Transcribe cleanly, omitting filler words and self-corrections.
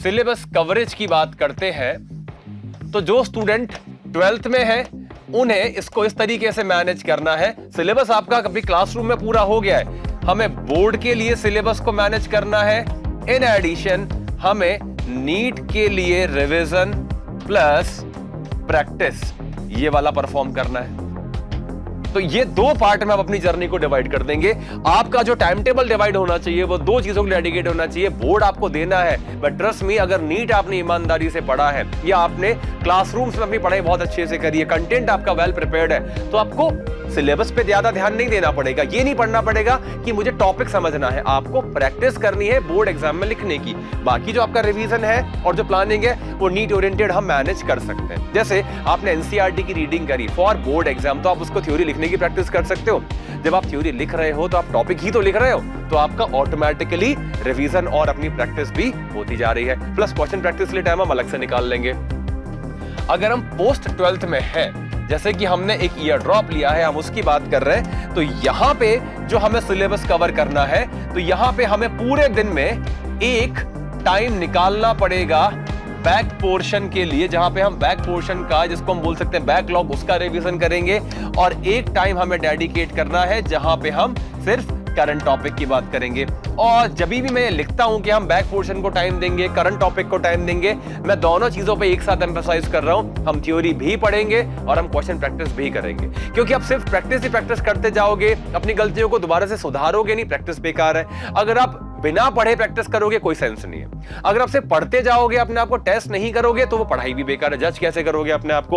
Syllabus coverage की बात करते हैं तो जो स्टूडेंट 12th में है उन्हें इसको इस तरीके से मैनेज करना है। सिलेबस आपका कभी क्लासरूम में पूरा हो गया है, हमें बोर्ड के लिए सिलेबस को मैनेज करना है। इन एडिशन हमें नीट के लिए रिवीजन प्लस प्रैक्टिस ये वाला परफॉर्म करना है। तो ये दो पार्ट में आप अपनी जर्नी को डिवाइड कर देंगे। आपका जो टाइम टेबल डिवाइड होना चाहिए वो दो चीजों को डेडिकेट होना चाहिए। बोर्ड आपको देना है, बट ट्रस्ट मी, अगर नीट आपने ईमानदारी से पढ़ा है या आपने क्लासरूम्स में अपनी पढ़ाई बहुत अच्छे से करी है, कंटेंट आपका वेल प्रिपेयर्ड है, तो आपको सिलेबस पे ज्यादा ध्यान नहीं देना पड़ेगा। ये नहीं पढ़ना पड़ेगा कि मुझे टॉपिक समझना है, आपको प्रैक्टिस करनी है बोर्ड एग्जाम में लिखने की। बाकी जो आपका रिवीजन है और जो प्लानिंग है वो नीट ओरिएंटेड हम मैनेज कर सकते हैं। जैसे आपने एनसीईआरटी की रीडिंग करी फॉर बोर्ड एग्जाम, तो आप उसको थ्योरी लिखने की प्रैक्टिस कर सकते हो। जब आप थ्योरी लिख रहे हो तो आप टॉपिक ही तो लिख रहे हो, तो आपका ऑटोमेटिकली रिवीजन और अपनी प्रैक्टिस भी होती जा रही है। प्लस क्वेश्चन प्रैक्टिस के लिए टाइम हम अलग से निकाल लेंगे। अगर हम पोस्ट 12th में है, जैसे कि हमने एक ईयर ड्रॉप लिया है, हम उसकी बात कर रहे हैं, तो यहां पे जो हमें सिलेबस कवर करना है, तो यहां पे हमें पूरे दिन में एक टाइम निकालना पड़ेगा बैक पोर्शन के लिए, जहां पे हम बैक पोर्शन का, जिसको हम बोल सकते हैं बैकलॉग, उसका रिवीजन करेंगे। और एक टाइम हमें डेडिकेट करना है जहां पे हम सिर्फ करंट टॉपिक की बात करेंगे। और जब भी मैं लिखता हूं कि हम बैक पोर्शन को टाइम देंगे, करंट टॉपिक को टाइम देंगे, मैं दोनों चीजों पे एक साथ एम्फसाइज कर रहा हूं। हम थ्योरी भी पढ़ेंगे और हम क्वेश्चन प्रैक्टिस भी करेंगे, क्योंकि आप सिर्फ प्रैक्टिस ही प्रैक्टिस करते जाओगे, अपनी गलतियों को दोबारा से सुधारोगे नहीं, प्रैक्टिस बेकार है। अगर आप बिना पढ़े प्रैक्टिस करोगे कोई सेंस नहीं है। अगर आप सिर्फ पढ़ते जाओगे, अपने आप को टेस्ट नहीं करोगे, तो वो पढ़ाई भी बेकार है। जज कैसे करोगे अपने आप को?